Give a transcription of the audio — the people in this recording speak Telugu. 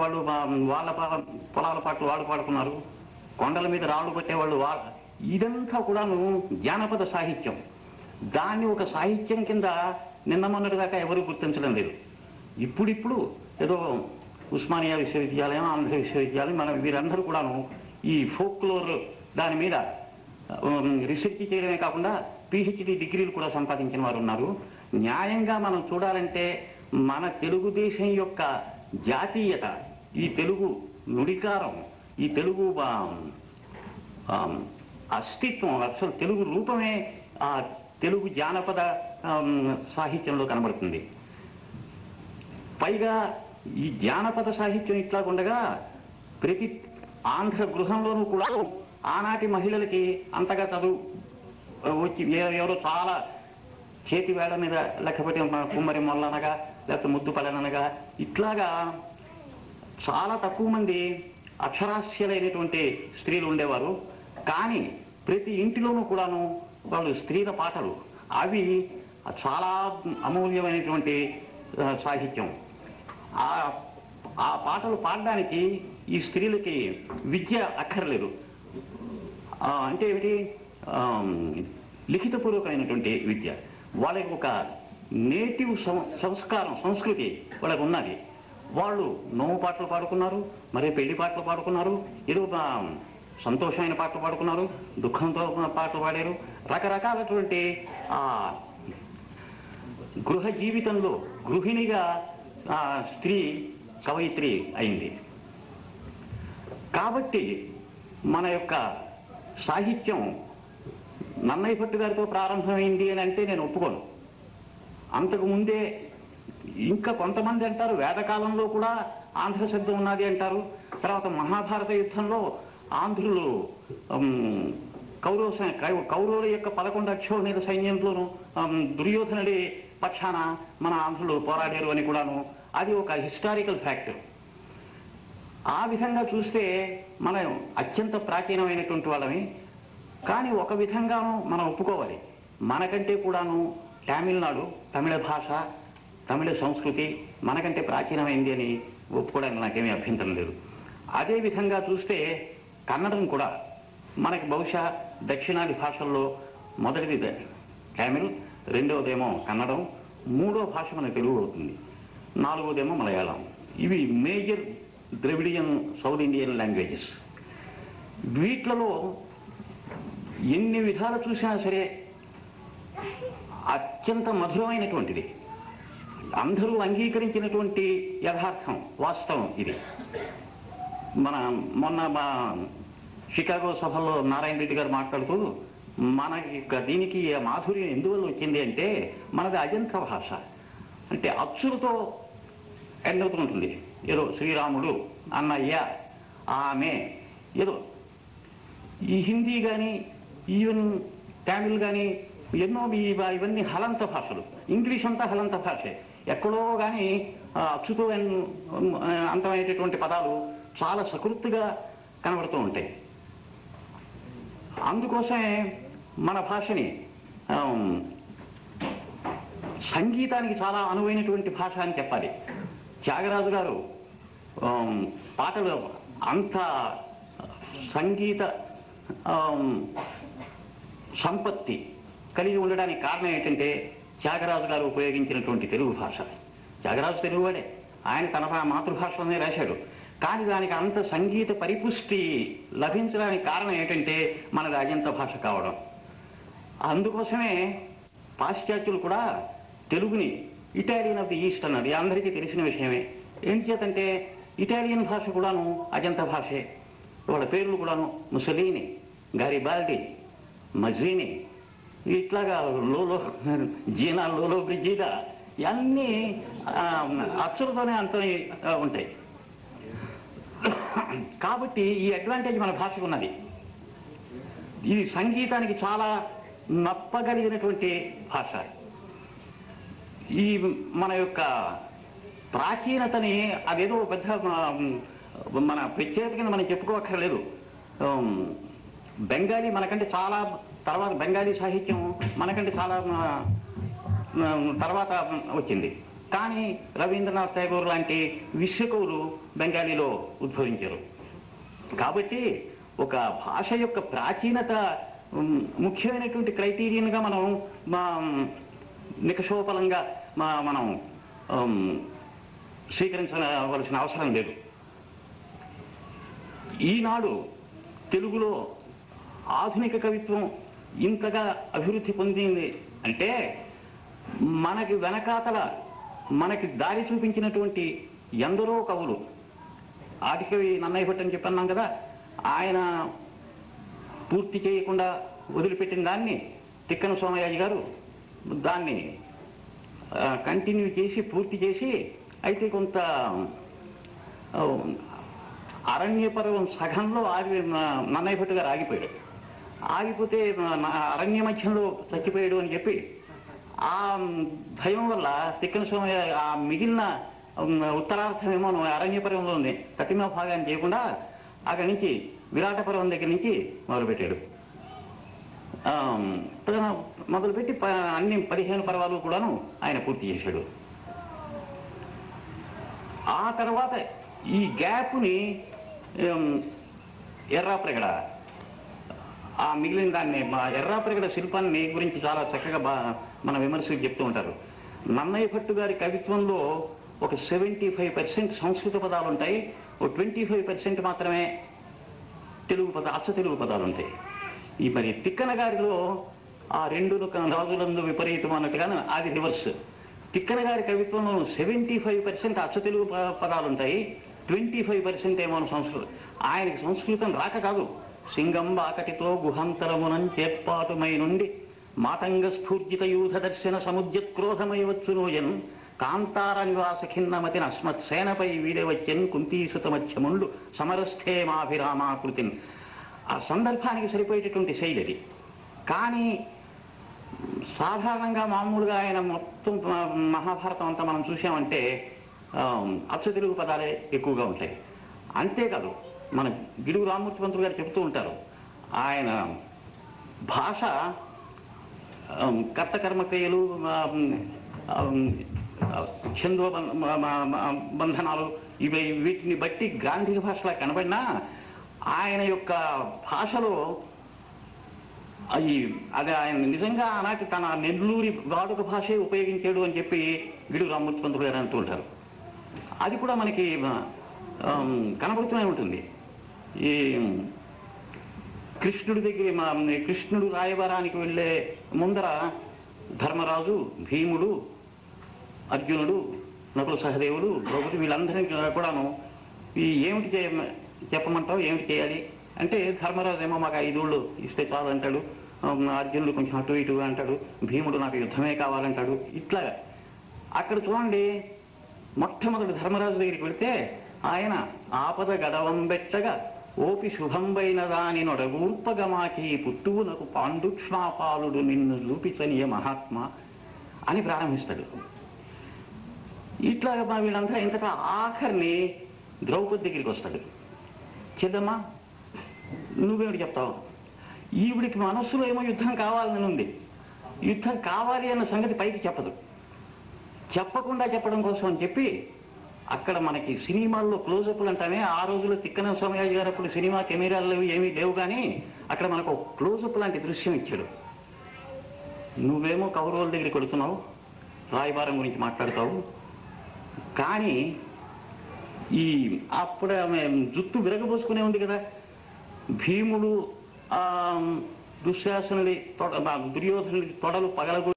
వాళ్ళు వాళ్ళ పొలాల పాటలు వాళ్ళు పాడుకున్నారు, కొండల మీద రాళ్ళు కొట్టేవాళ్ళు ఇదంతా కూడాను జానపద సాహిత్యం. దాన్ని ఒక సాహిత్యం కింద నిన్న మొన్నటి దాకా ఎవరు గుర్తించడం లేదు. ఇప్పుడిప్పుడు ఏదో ఉస్మానియా విశ్వవిద్యాలయం, ఆంధ్ర విశ్వవిద్యాలయం, మన వీరందరూ కూడాను ఈ ఫోక్లోర్ దాని మీద రీసెర్చ్ చేయడమే కాకుండా పిహెచ్డి డిగ్రీలు కూడా సంపాదించిన వారు ఉన్నారు. న్యాయంగా మనం చూడాలంటే మన తెలుగుదేశం యొక్క జాతీయత, ఈ తెలుగు నుడికారం, ఈ తెలుగు అస్తిత్వం, అసలు తెలుగు రూపమే ఆ తెలుగు జానపద సాహిత్యంలో కనబడుతుంది. పైగా ఈ జానపద సాహిత్యం ఇట్లా ఉండగా ప్రతి ఆంధ్ర గృహంలోనూ కూడా ఆనాటి మహిళలకి అంతగా చదువు వచ్చి ఎవరో చాలా చేతి వేడ మీద లేకపోతే కుమ్మరి మొల్లనగా లేకపోతే ముద్దుపల్లెనగా ఇట్లాగా చాలా తక్కువ మంది అక్షరాస్యులైనటువంటి స్త్రీలు ఉండేవారు. కానీ ప్రతి ఇంటిలోనూ కూడాను వాళ్ళు స్త్రీల పాటలు, అవి చాలా అమూల్యమైనటువంటి సాహిత్యం. ఆ పాటలు పాడడానికి ఈ స్త్రీలకి విద్య అక్కర్లేదు. అంటే ఏమిటి, లిఖితపూర్వకమైనటువంటి విద్య. వాళ్ళకి ఒక నేటివ్ సంస్కారం, సంస్కృతి వాళ్ళకు ఉన్నది. వాళ్ళు నోము పాటలు పాడుకున్నారు, మరి పెళ్లి పాటలు పాడుకున్నారు, ఏదో సంతోషమైన పాటలు పాడుకున్నారు, దుఃఖంతో పాటలు పాడారు. రకరకాలటువంటి గృహ జీవితంలో గృహిణిగా స్త్రీ కవయిత్రి అయింది. కాబట్టి మన యొక్క సాహిత్యం నన్నయ్య భట్టు గారితో ప్రారంభమైంది అని అంటే నేను ఒప్పుకోను. అంతకు ముందే ఇంకా కొంతమంది అంటారు వేదకాలంలో కూడా ఆంధ్ర శబ్దం ఉన్నది అంటారు. తర్వాత మహాభారత యుద్ధంలో ఆంధ్రులు కౌరవుల యొక్క 11 అక్షోహిణీల సైన్యంలోనూ దుర్యోధనుడి పక్షాన మన ఆంధ్రులు పోరాడారు అని కూడాను అది ఒక హిస్టారికల్ ఫ్యాక్ట్. ఆ విధంగా చూస్తే మనం అత్యంత ప్రాచీనమైనటువంటి వాళ్ళని. కానీ ఒక విధంగాను మనం ఒప్పుకోవాలి, మనకంటే కూడాను తమిళనాడు, తమిళ భాష, తమిళ సంస్కృతి మనకంటే ప్రాచీనమైంది అని ఒప్పుకోవడానికి నాకేమీ అభ్యంతరం లేదు. అదే విధంగా చూస్తే కన్నడం కూడా మనకి బహుశా దక్షిణాది భాషల్లో మొదటిది తమిళ్, రెండవదేమో కన్నడం, మూడో భాష మన తెలుగు అవుతుంది, నాలుగోదేమో మలయాళం. ఇవి major Dravidian south Indian languages. వీటిలలో ఎన్ని విధాలు చూసినా సరే అత్యంత మధురమైనటువంటిది, అందరూ అంగీకరించినటువంటి యథార్థం, వాస్తవం ఇది. మొన్న మా షికాగో సభలో నారాయణ రెడ్డి గారు మాట్లాడుతూ మనకి దీనికి మాధుర్యం ఎందువల్ల వచ్చింది అంటే మనది అజంత భాష. అంటే అచ్చులతో ఎండ్ అవుతుంటుంది. ఏదో శ్రీరాముడు, అన్నయ్య, ఆమె, ఏదో ఈ హిందీ కానీ ఈవెన్ తమిళ్ కానీ ఎన్నో ఇవన్నీ హలంత భాషలు. ఇంగ్లీష్ అంతా హలంత భాషే. ఎక్కడో కానీ అచ్చుతో అంతమైనటువంటి పదాలు చాలా సకృత్తుగా కనబడుతూ ఉంటాయి. అందుకోసమే మన భాషని సంగీతానికి చాలా అనువైనటువంటి భాష అని చెప్పాలి. త్యాగరాజు గారు పాటలు అంత సంగీత సంపత్తి కలిగి ఉండడానికి కారణం ఏంటంటే త్యాగరాజు గారు ఉపయోగించినటువంటి తెలుగు భాష. త్యాగరాజు తెలుగువాడే, ఆయన తన మాతృభాషలోనే రాశాడు. కానీ దానికి అంత సంగీత పరిపుష్టి లభించడానికి కారణం ఏంటంటే మనది అజంత భాష కావడం. అందుకోసమే పాశ్చాత్యులు కూడా తెలుగుని ఇటాలియన్ ఆఫ్ ది ఈస్ట్ అన్నది అందరికీ తెలిసిన విషయమే. ఏం చేతంటే ఇటాలియన్ భాష కూడాను అజంత భాషే. వాళ్ళ పేర్లు కూడాను ముసలీని, గారిబాల్డి, మజీని, ఇట్లాగా లోలో జీనా, లోలో బ్రిజిదా, ఇవన్నీ అక్షరతోనే అంత ఉంటాయి. కాబట్టి ఈ అడ్వాంటేజ్ మన భాషకు ఉన్నది. ఇది సంగీతానికి చాలా నప్పగలిగినటువంటి భాష. ఈ మన యొక్క ప్రాచీనతని అదేదో పెద్ద మన ప్రత్యేకత కింద మనం చెప్పుకోవక్కర్లేదు. బెంగాలీ మనకంటే చాలా తర్వాత, బెంగాలీ సాహిత్యం మనకంటే చాలా తర్వాత వచ్చింది. కానీ రవీంద్రనాథ్ ఠాగూర్ లాంటి విశ్వకవులు బెంగాలీలో ఉద్భవించారు. కాబట్టి ఒక భాష యొక్క ప్రాచీనత ముఖ్యమైనటువంటి క్రైటీరియన్గా మనం నికషోపలంగా మనం స్వీకరించవలసిన అవసరం లేదు. ఈనాడు తెలుగులో ఆధునిక కవిత్వం ఇంతగా అభివృద్ధి పొందింది అంటే మనకి వెనకాతల మనకి దారి చూపించినటువంటి ఎందరో కవులు, ఆదికవి నన్నయ్య భట్ అని చెప్పన్నాం కదా, ఆయన పూర్తి చేయకుండా వదిలిపెట్టిన దాన్ని తిక్కన సోమయాజి గారు దాన్ని కంటిన్యూ చేసి పూర్తి చేసి, అయితే కొంత అరణ్యపర్వం సగంలో నన్నయ్య భట్ గారు ఆగిపోయాడు. ఆగిపోతే అరణ్య మధ్యంలో చచ్చిపోయాడు అని చెప్పి ఆ భయం వల్ల తిక్కన సోమయ్య ఆ మిగిలిన ఉత్తరార్థమేమో అరణ్యపర్వంలో ఉంది, ప్రతిమ భాగాన్ని చేయకుండా అక్కడి నుంచి విరాటపర్వం దగ్గర నుంచి మొదలుపెట్టాడు. మొదలుపెట్టి అన్ని 15 పర్వాలు కూడాను ఆయన పూర్తి చేశాడు. ఆ తర్వాత ఈ గ్యాప్ని ఎర్రాప్రగడ ఆ మిగిలిన దాన్ని ఎర్రాప్రగడ శిల్పాన్ని గురించి చాలా చక్కగా మన విమర్శలు చెప్తూ ఉంటారు. నన్నయ్య భట్టు గారి కవిత్వంలో ఒక 75% సంస్కృత పదాలు ఉంటాయి, ఒక 25% మాత్రమే అచ్చ తెలుగు పదాలు ఉంటాయి. ఈ మరి తిక్కన గారిలో ఆ 2 రాజులందు విపరీతం అన్నట్టుగానే అది రివర్స్. తిక్కన గారి కవిత్వంలో 75% అచ్చ తెలుగు పదాలు ఉంటాయి, 25% ఏమో సంస్కృతం. ఆయనకి సంస్కృతం రాక కాదు, సింగంబాకటితో గుహంతరమునం చేర్పాటుమై నుండి మాతంగ స్ఫూర్జిత యూథ దర్శన సముద్యక్రోధమయవచ్చునోయన్ కాంతార నివాస ఖిన్నమతిని అస్మత్ సేనపై వీడవచ్చన్ కుంతీసుతమధ్యముండు సమరస్థేమాభిరామాకృతిని. ఆ సందర్భానికి సరిపోయేటటువంటి శైలి అది. కానీ సాధారణంగా మామూలుగా ఆయన మొత్తం మహాభారతం అంతా మనం చూసామంటే అచ్చ తెలుగు పదాలే ఎక్కువగా ఉంటాయి. అంతేకాదు మన గిడుగు రామ్మూర్తి పంతులు గారు చెబుతూ ఉంటారు, ఆయన భాష కర్తకర్మక్రియలు, ఛందో బంధనాలు వీటిని బట్టి గ్రాంధిక భాషలా కనబడినా ఆయన యొక్క భాషలో అది ఆయన నిజంగా ఆనాటి తన నెల్లూరి వాడుక భాషే ఉపయోగించాడు అని చెప్పి గిడుగు రామ్మూర్తి పంతులు గారు అంటూ ఉంటారు. అది కూడా మనకి కనబడుతూనే ఉంటుంది. ఈ కృష్ణుడు రాయబారానికి వెళ్ళే ముందర ధర్మరాజు, భీముడు, అర్జునుడు, నకుల సహదేవుడు, ద్రౌపది వీళ్ళందరినీ కూడాను ఏమిటి చెప్పమంటావు, ఏమిటి చేయాలి అంటే ధర్మరాజు ఏమో మాకు 5 ఊళ్ళు ఇస్తే చాలు అంటాడు, అర్జునుడు కొంచెం అటు ఇటు అంటాడు, భీముడు నాకు యుద్ధమే కావాలంటాడు. ఇట్లా అక్కడ చూడండి, మొట్టమొదటి ధర్మరాజు దగ్గరికి వెళితే ఆయన ఆపద గడవంబెట్టగా ఓపి శుభంబైన దాని నొడగూర్పగమాకి పుట్టువునకు పాండుక్ష్ణాపాలుడు నిన్ను చూపిచనియ మహాత్మ అని ప్రారంభిస్తాడు. ఇట్లాగా వీళ్ళంతా ఇంతటా ఆఖరిని ద్రౌపది దగ్గరికి వస్తాడు. చెల్లమ్మా నువ్వేమిటి చెప్తావు? ఈవిడికి మనస్సులో ఏమో యుద్ధం కావాలని ఉంది, యుద్ధం కావాలి అన్న సంగతి పైకి చెప్పదు. చెప్పకుండా చెప్పడం కోసం అని చెప్పి అక్కడ మనకి సినిమాల్లో క్లోజప్లు అంటామే, ఆ రోజుల్లో తిక్కన సోమయాజి గారు అప్పుడు సినిమా కెమెరాలు ఏమీ లేవు, కానీ అక్కడ మనకు క్లోజప్ లాంటి దృశ్యం ఇచ్చాడు. నువ్వేమో కౌరవుల దగ్గరికి కొడుతున్నావు, రాయబారం గురించి మాట్లాడతావు, కానీ అప్పుడు ఆమె జుట్టు విరగబోసుకునే ఉంది కదా, భీముడు దుశ్శాసనుడి దుర్యోధనుడి తొడలు పగలగొ